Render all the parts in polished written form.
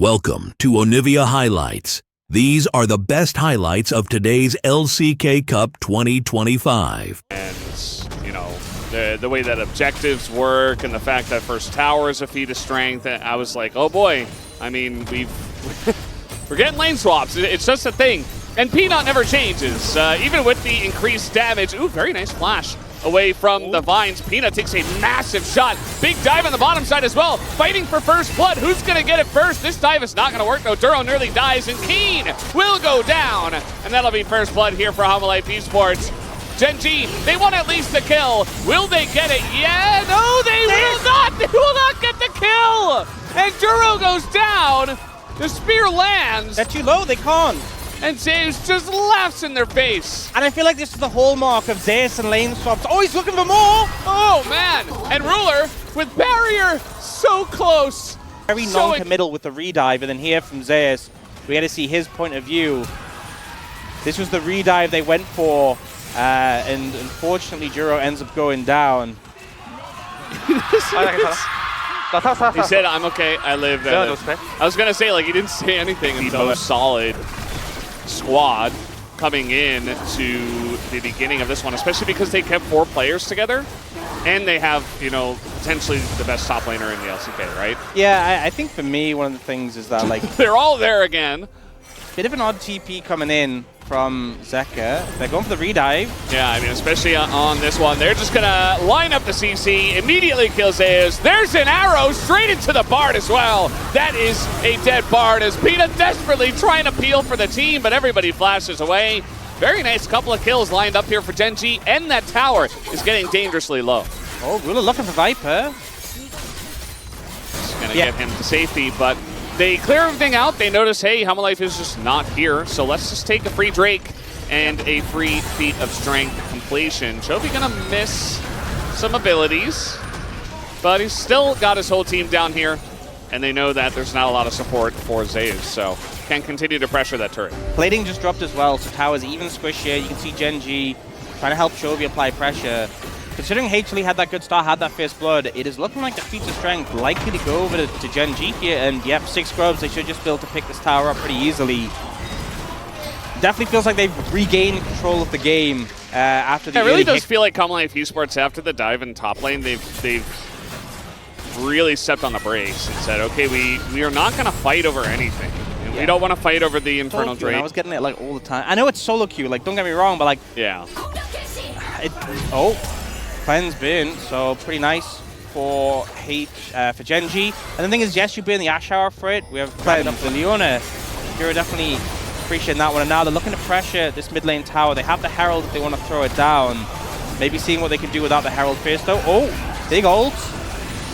Welcome to Onivia Highlights. These are the best highlights of today's LCK Cup 2025. And, you know, the way that objectives work and the fact that first tower is a feat of strength, I was like, oh boy. I mean, we're getting lane swaps. It's just a thing. And Peanut never changes, even with the increased damage. Ooh, very nice flash away from the vines. Peanut takes a massive shot. Big dive on the bottom side as well. Fighting for first blood. Who's going to get it first? This dive is not going to work. No, Duro nearly dies, and Keen will go down. And that'll be first blood here for Hanwha Esports. Gen.G, they want at least the kill. Will they get it? Yeah, no, they will not. They will not get the kill. And Duro goes down. The spear lands. They're too low, they can't. And Zeus just laughs in their face. And I feel like this is the hallmark of Zeus and lane swaps. Oh, he's looking for more! Oh, man. And Ruler with barrier so close. Very non-committal with the redive, and then here from Zeus, we get to see his point of view. This was the redive they went for, and unfortunately, Duro ends up going down. He said, I'm okay, I live. I was going to say, like, he didn't say anything until a solid squad coming in to the beginning of this one, especially because they kept 4 players together, and they have, you know, potentially the best top laner in the LCK, right? Yeah, I think for me, one of the things is that, like, they're all there again. Bit of an odd TP coming in from Zeka. They're going for the redive. Yeah, I mean, especially on this one. They're just going to line up the CC, immediately kill Zeus. There's an arrow straight into the Bard as well. That is a dead Bard as Peanut desperately trying to peel for the team, but everybody flashes away. Very nice couple of kills lined up here for Gen.G, and that tower is getting dangerously low. Oh, Ruler looking for Viper. Just going to get him to safety, but they clear everything out. They notice, hey, Hanwha is just not here, so let's just take a free Drake and a free feat of strength completion. Chovy gonna miss some abilities, but he's still got his whole team down here, and they know that there's not a lot of support for Zeus, so can continue to pressure that turret. Plating just dropped as well, so tower's even squishier. You can see Gen.G trying to help Chovy apply pressure. Considering HLE had that good start, had that first blood, it is looking like the feats of strength likely to go over to Gen.G here, and yep, 6 scrubs, they should just be able to pick this tower up pretty easily. Definitely feels like they've regained control of the game after the It really does feel like Hanwha Esports, after the dive in top lane, they've really stepped on the brakes and said, okay, we are not going to fight over anything. And we don't want to fight over the Infernal Drake. I was getting it like all the time. I know it's solo queue, like don't get me wrong, but like... Yeah. Cleanse burn, so pretty nice for for Gen.G. And the thing is, yes, you burn the Ash Hour for it. We have cleaned up the Leona. You're definitely appreciating that one. And now they're looking to pressure this mid lane tower. They have the Herald if they want to throw it down. Maybe seeing what they can do without the Herald first, though. Oh, big ult.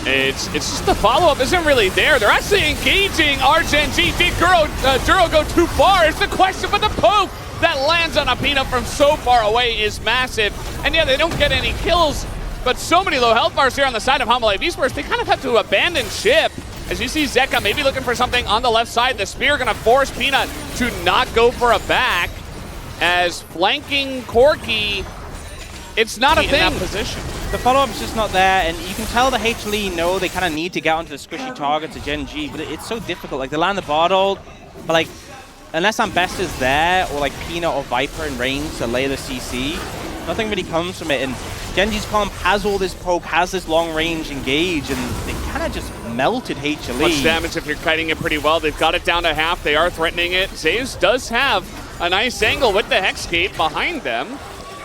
It's just the follow-up isn't really there. They're actually engaging our Gen.G. Did Duro go too far? It's the question, but the poke that lands on a Peanut from so far away is massive. And yeah, they don't get any kills, but so many low health bars here on the side of Hanwha Esports, they kind of have to abandon ship. As you see Zeka maybe looking for something on the left side. The spear gonna force Peanut to not go for a back. As flanking Corki, it's not a thing. In that position. The follow-up's just not there, and you can tell the HLE know they kind of need to get onto the squishy targets of Gen.G, but it's so difficult. Like, they land the bard ult, but like, unless Ambest is there, or like Peanut or Viper in range to lay the CC, nothing really comes from it. And Gen.G's comp has all this poke, has this long range engage, and they kind of just melted HLE. Much damage if you're kiting it pretty well. They've got it down to half. They are threatening it. Zeus does have a nice angle with the Hex Gate behind them.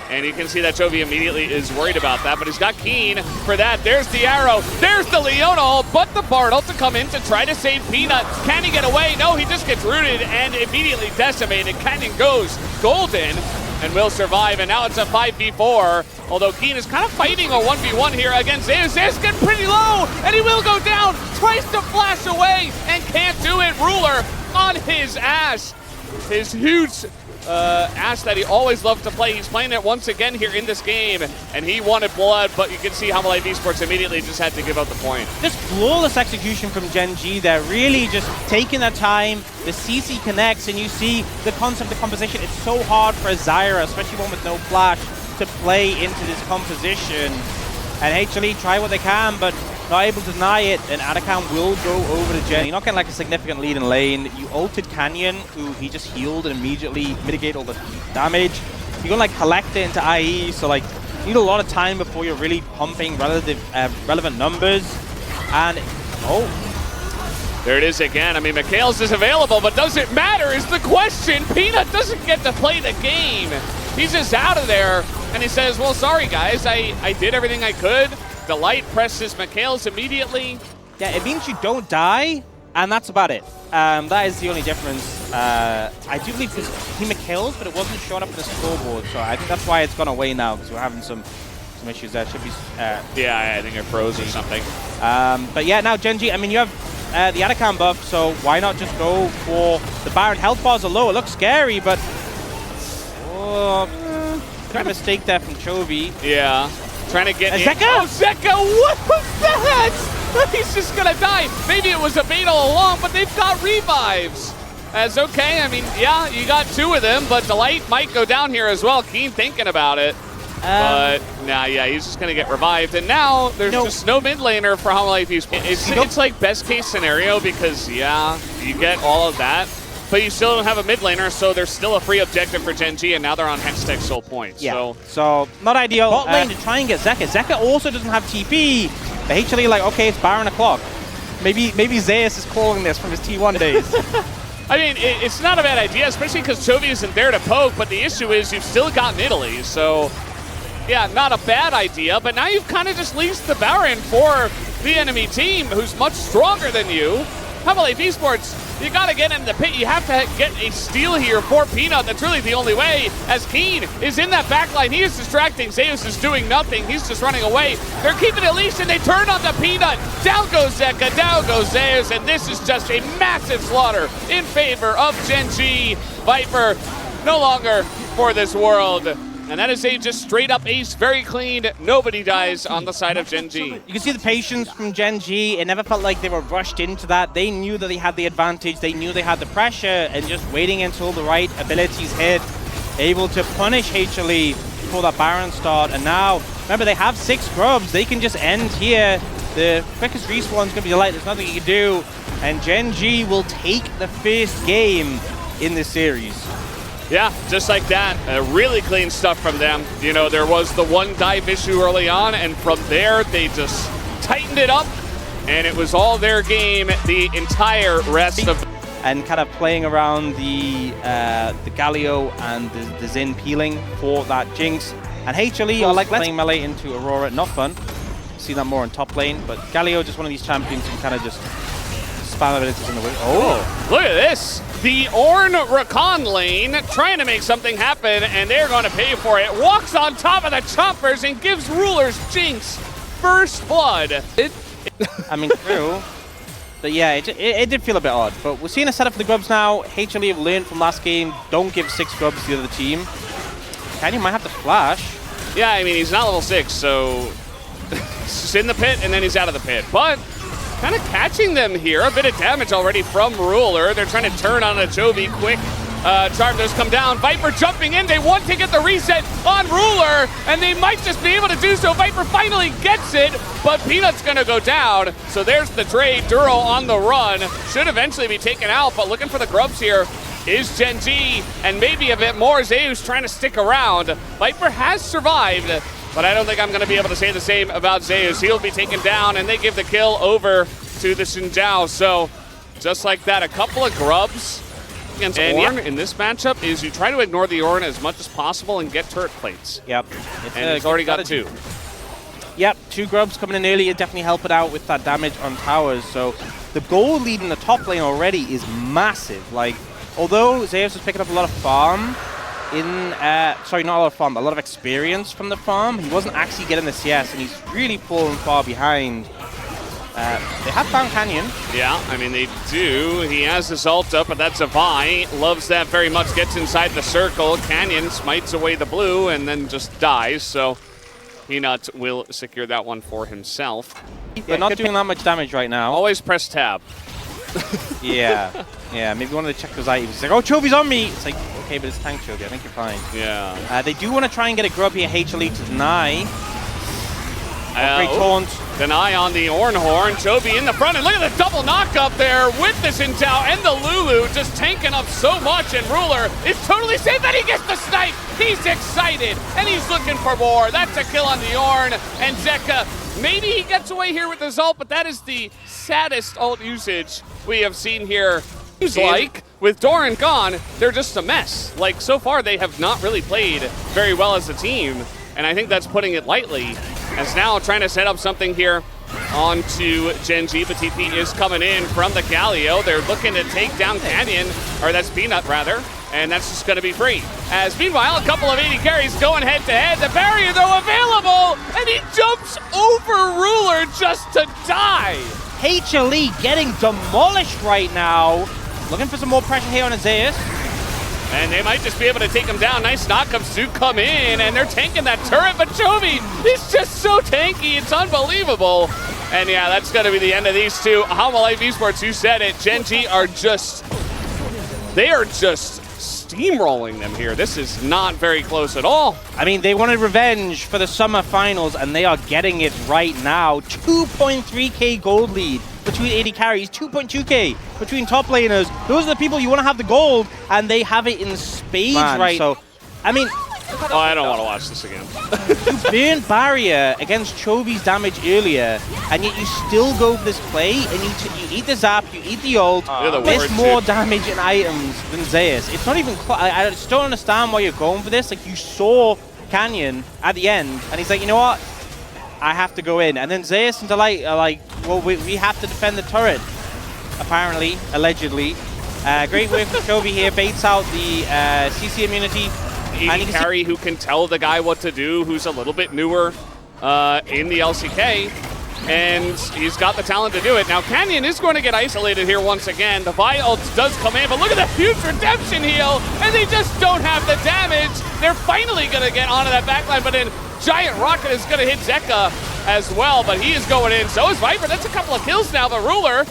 And you can see that Chovy immediately is worried about that, but he's got Keen for that. There's the arrow, there's the Leona ult, but the Bard ult to come in to try to save Peanut. Can he get away? No, he just gets rooted and immediately decimated. Canyon goes golden and will survive, and now it's a 5v4. Although Keen is kind of fighting a 1v1 here against Zeus. Zeus getting pretty low, and he will go down. Tries to flash away and can't do it. Ruler on his Ashe. His huge Ashe that he always loved to play. He's playing it once again here in this game, and he wanted blood, but you can see Hanwha Esports immediately just had to give up the point. Just flawless execution from Gen.G. They're really just taking their time. The CC connects, and you see the concept of composition. It's so hard for a Zyra, especially one with no flash, to play into this composition. And HLE try what they can, but not able to deny it, and Anakan will go over to Gen. You're not getting like a significant lead in lane. You ulted Canyon, who he just healed and immediately mitigate all the damage. You're gonna like collect it into IE, so like you need a lot of time before you're really pumping relevant numbers. And there it is again. I mean, Mikhails is available, but does it matter is the question. Peanut doesn't get to play the game. He's just out of there, and he says, well, sorry, guys. I did everything I could. Delight presses Mikhails immediately. Yeah, it means you don't die, and that's about it. That is the only difference. I do believe it was Team Mikhails, but it wasn't showing up in the scoreboard, so I think that's why it's gone away now, because we're having some issues there. Should be, yeah, I think it froze or something. But yeah, now Gen.G, I mean, you have the Anakan buff, so why not just go for the Baron? Health bars are low. It looks scary, but kind of mistake there from Chovy. Yeah, trying to get Zeka! Oh, Zeka, what was that? He's just gonna die. Maybe it was a bait all along, but they've got revives. That's okay. I mean, yeah, you got two of them, but Delight might go down here as well. Keen thinking about it. But nah, yeah, he's just gonna get revived, and now there's just no mid laner for Hanwha Esports. It's like best case scenario because yeah, you get all of that, but you still don't have a mid laner, so there's still a free objective for Gen.G, and now they're on Hextech soul points. Yeah. So not ideal. Bot lane to try and get Zeka. Zeka also doesn't have TP. The HLE like, okay, it's Baron o'clock. Maybe Zeus is calling this from his T1 days. I mean, it's not a bad idea, especially because Chovy isn't there to poke, but the issue is you've still got Italy, so yeah, not a bad idea, but now you've kind of just leased the Baron for the enemy team, who's much stronger than you. Hanwha Esports, you got to get in the pit. You have to get a steal here for Peanut. That's really the only way, as Keen is in that backline. He is distracting. Zeus is doing nothing. He's just running away. They're keeping it leashed, and they turn on the Peanut. Down goes Zeka, down goes Zeus, and this is just a massive slaughter in favor of Gen.G. Viper, no longer for this world. And that is a just straight up ace, very clean. Nobody dies on the side of Gen.G. You can see the patience from Gen.G. It never felt like they were rushed into that. They knew that they had the advantage. They knew they had the pressure, and just waiting until the right abilities hit, able to punish HLE before that Baron start. And now, remember, they have 6 grubs. They can just end here. The quickest respawn is going to be Delight. There's nothing you can do. And Gen.G will take the first game in this series. Yeah, just like that. Really clean stuff from them. You know, there was the one dive issue early on, and from there, they just tightened it up, and it was all their game the entire rest of... And kind of playing around the Galio and the Xin peeling for that Jinx. And HLE are like playing melee into Aurora. Not fun. See that more in top lane, but Galio just one of these champions who kind of just spam abilities in the way. Oh, look at this. The Ornn Rakan lane trying to make something happen, and they're going to pay for it. Walks on top of the choppers and gives Rulers Jinx first blood. I mean, true. But yeah, it did feel a bit odd. But we're seeing a setup for the grubs now. HLE have learned from last game, don't give 6 grubs to the other team. Canyon might have to flash. Yeah, I mean, he's not level 6, so he's in the pit, and then he's out of the pit. But kind of catching them here. A bit of damage already from Ruler. They're trying to turn on a Chovy quick. Charm does come down. Viper jumping in. They want to get the reset on Ruler, and they might just be able to do so. Viper finally gets it, but Peanut's going to go down. So there's the trade. Duro on the run. Should eventually be taken out, but looking for the grubs here is Gen.G, and maybe a bit more. Zeus trying to stick around. Viper has survived, but I don't think I'm going to be able to say the same about Zeus. He'll be taken down, and they give the kill over to the Xin Zhao. So just like that, a couple of grubs against Ornn in this matchup is you try to ignore the Ornn as much as possible and get turret plates. Yep. And he's already got 2. Yep, 2 grubs coming in early, definitely help it out with that damage on towers. So the gold lead in the top lane already is massive. Like, although Zeus is picking up a lot of farm, sorry, not a lot of farm, but a lot of experience from the farm, he wasn't actually getting the CS, and he's really fallen far behind. They have found Canyon. Yeah, I mean, they do. He has his ult up, but that's a Vi. Loves that very much. Gets inside the circle. Canyon smites away the blue and then just dies. So Peanut will secure that one for himself. They're not doing that much damage right now. Always press tab. Yeah. Yeah, maybe wanted to check those items. It's like, oh, Chovy's on me! It's like, okay, but it's tank Chovy. I think you're fine. Yeah. They do want to try and get a grub here, HLE to deny. Great taunt. Deny on the Ornhorn. Chovy in the front, and look at the double knock up there with the Sintao and the Lulu just tanking up so much, and Ruler is totally safe, and he gets the snipe. He's excited, and he's looking for more. That's a kill on the Ornn, and Zeka, maybe he gets away here with his ult, but that is the saddest ult usage we have seen here. Seems like with Doran gone, they're just a mess. Like, so far, they have not really played very well as a team, and I think that's putting it lightly. As now trying to set up something here onto Gen.G, but TP is coming in from the Galio. They're looking to take down Canyon, or that's Peanut rather, and that's just going to be free. As meanwhile, a couple of 80 carries going head to head. The barrier though available, and he jumps over Ruler just to die. HLE getting demolished right now. Looking for some more pressure here on Azeus. And they might just be able to take him down. Nice knockups do come in, and they're tanking that turret, but Chovy is just so tanky, it's unbelievable. And yeah, that's gonna be the end of these two. Hanwha Esports, you said it, Gen.G are just, they are just steamrolling them here. This is not very close at all. I mean, they wanted revenge for the summer finals, and they are getting it right now. 2.3k gold lead between 80 carries, 2.2k between top laners. Those are the people you want to have the gold, and they have it in spades, right? So, I mean, oh, I don't want to watch this again. you burned barrier against Chovy's damage earlier, and yet you still go for this play, and you eat the zap, you eat the ult, miss more damage and items than Zeus. It's not even I just don't understand why you're going for this. Like, you saw Canyon at the end, and he's like, you know what? I have to go in. And then Zeus and Delight are like, well, we have to defend the turret, apparently, allegedly. Great work from Chovy here, baits out the CC immunity. 80 carry who can tell the guy what to do, who's a little bit newer in the LCK, and he's got the talent to do it. Now Canyon is going to get isolated here once again. The Vi ult does come in, but look at the huge redemption heal, and they just don't have the damage. They're finally going to get onto that backline, but then Giant Rocket is going to hit Zeka as well, but he is going in. So is Viper. That's a couple of kills now, but Ruler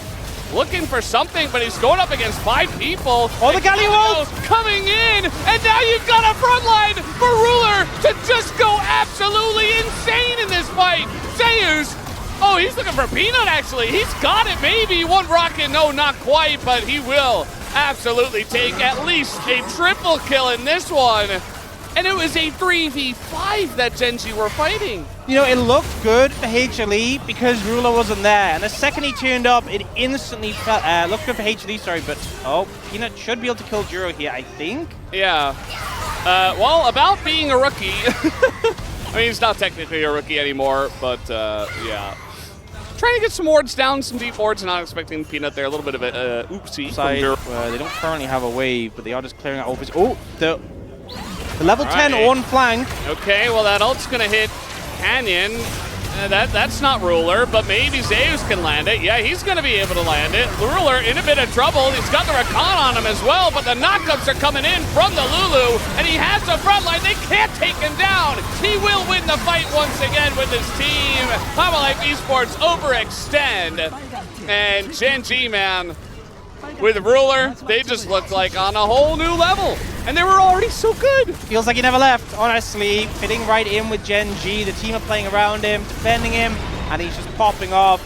looking for something, but he's going up against 5 people. Oh, the Galio ult coming in, and now you've got a front line for Ruler to just go absolutely insane in this fight. Zeus, oh, he's looking for Peanut actually. He's got it, maybe. One rocket, no, not quite, but he will absolutely take at least a triple kill in this one. And it was a 3v5 that Gen.G were fighting. You know, it looked good for HLE because Ruler wasn't there. And the second he turned up, it instantly looked good for HLE, sorry, but oh, Peanut should be able to kill Juro here, I think. Yeah. Well, about being a rookie. I mean, he's not technically a rookie anymore, but yeah. Trying to get some wards down, some deep wards, not expecting Peanut there. A little bit of a oopsie. Side, they don't currently have a wave, but they are just clearing out opens. Oh, the level 10 on flank. Okay, well that ult's gonna hit Canyon. That's not Ruler, but maybe Zeus can land it. Yeah, he's gonna be able to land it. Ruler in a bit of trouble. He's got the Rakan on him as well, but the knockups are coming in from the Lulu, and he has the front line. They can't take him down. He will win the fight once again with his team. Hanwha Esports overextend. And Gen.G, man, with Ruler, they just looked like on a whole new level. And they were already so good. Feels like he never left, honestly. Fitting right in with Gen.G. The team are playing around him, defending him, and he's just popping off.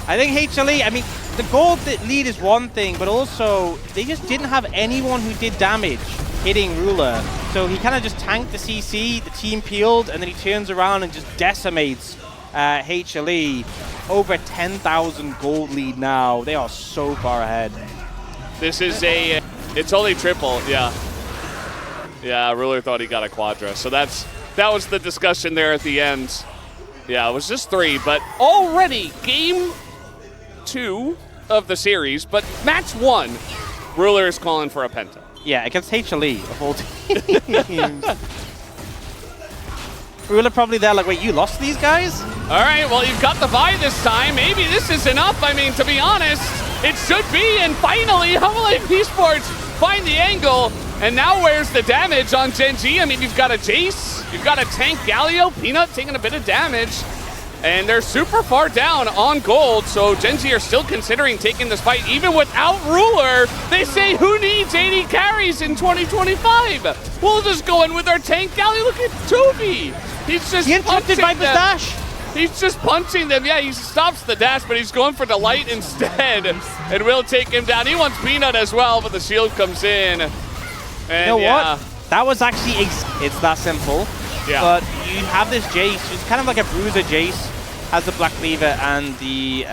I think HLE, I mean, the gold lead is one thing, but also they just didn't have anyone who did damage hitting Ruler. So he kind of just tanked the CC, the team peeled, and then he turns around and just decimates HLE. Over 10,000 gold lead now. They are so far ahead. This is it's only triple, yeah. Yeah, Ruler thought he got a quadra. So that was the discussion there at the end. Yeah, it was just 3, but already game 2 of the series, but match 1, Ruler is calling for a penta. Yeah, against HLE of all teams. Ruler probably there like, wait, you lost these guys? All right, well, you've got the Vi this time. Maybe this is enough. I mean, to be honest, it should be. And finally, Hanwha Esports find the angle. And now where's the damage on Gen.G? I mean, you've got a Jace, you've got a tank Galio, Peanut taking a bit of damage. And they're super far down on gold, so Gen.G are still considering taking this fight even without Ruler. They say, who needs 80 carries in 2025? We'll just go in with our tank Galio. Look at Chovy. He's just he interrupted Viper's dash. He's just punching them. Yeah, he stops the dash, but he's going for the light instead and will take him down. He wants Peanut as well, but the shield comes in. And you know what? That was actually, it's that simple. Yeah. But you have this Jace, who's kind of like a bruiser Jace, has the Black Cleaver and the,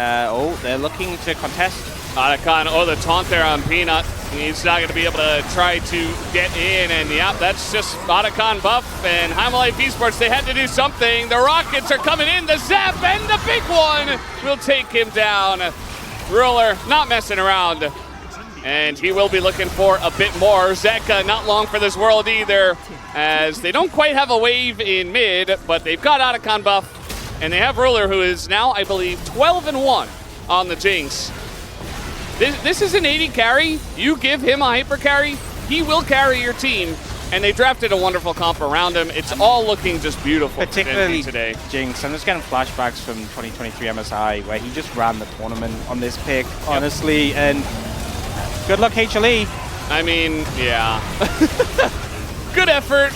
they're looking to contest. Otacon, the taunt there on Peanut. He's not going to be able to try to get in, and yeah, that's just Otacon buff. And Hanwha Life Esports, they had to do something. The Rockets are coming in, the zap, and the big one will take him down. Ruler not messing around, and he will be looking for a bit more. Zeka not long for this world either, as they don't quite have a wave in mid, but they've got Otacon buff, and they have Ruler, who is now, I believe, 12-1 on the Jinx. This is an 80 carry. You give him a hyper carry, he will carry your team. And they drafted a wonderful comp around him. It's all looking just beautiful. Particularly today. Jinx. I'm just getting flashbacks from 2023 MSI, where he just ran the tournament on this pick, honestly. And good luck, HLE. I mean, yeah. Good effort.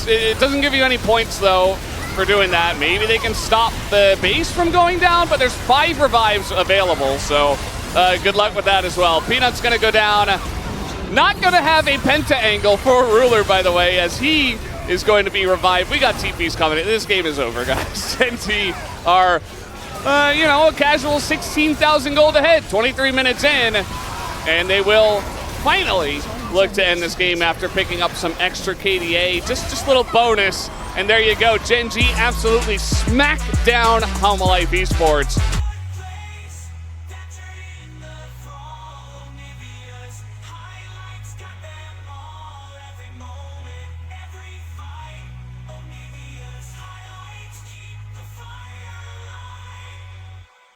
It doesn't give you any points, though, for doing that. Maybe they can stop the base from going down, but there's 5 revives available, so good luck with that as well. Peanut's going to go down. Not going to have a penta angle for Ruler, by the way, as he is going to be revived. We got TPs coming in. This game is over, guys. Gen.G are, a casual 16,000 gold ahead, 23 minutes in, and they will finally look to end this game after picking up some extra KDA. Just a little bonus, and there you go. Gen.G absolutely smacked down Hanwha Life Esports.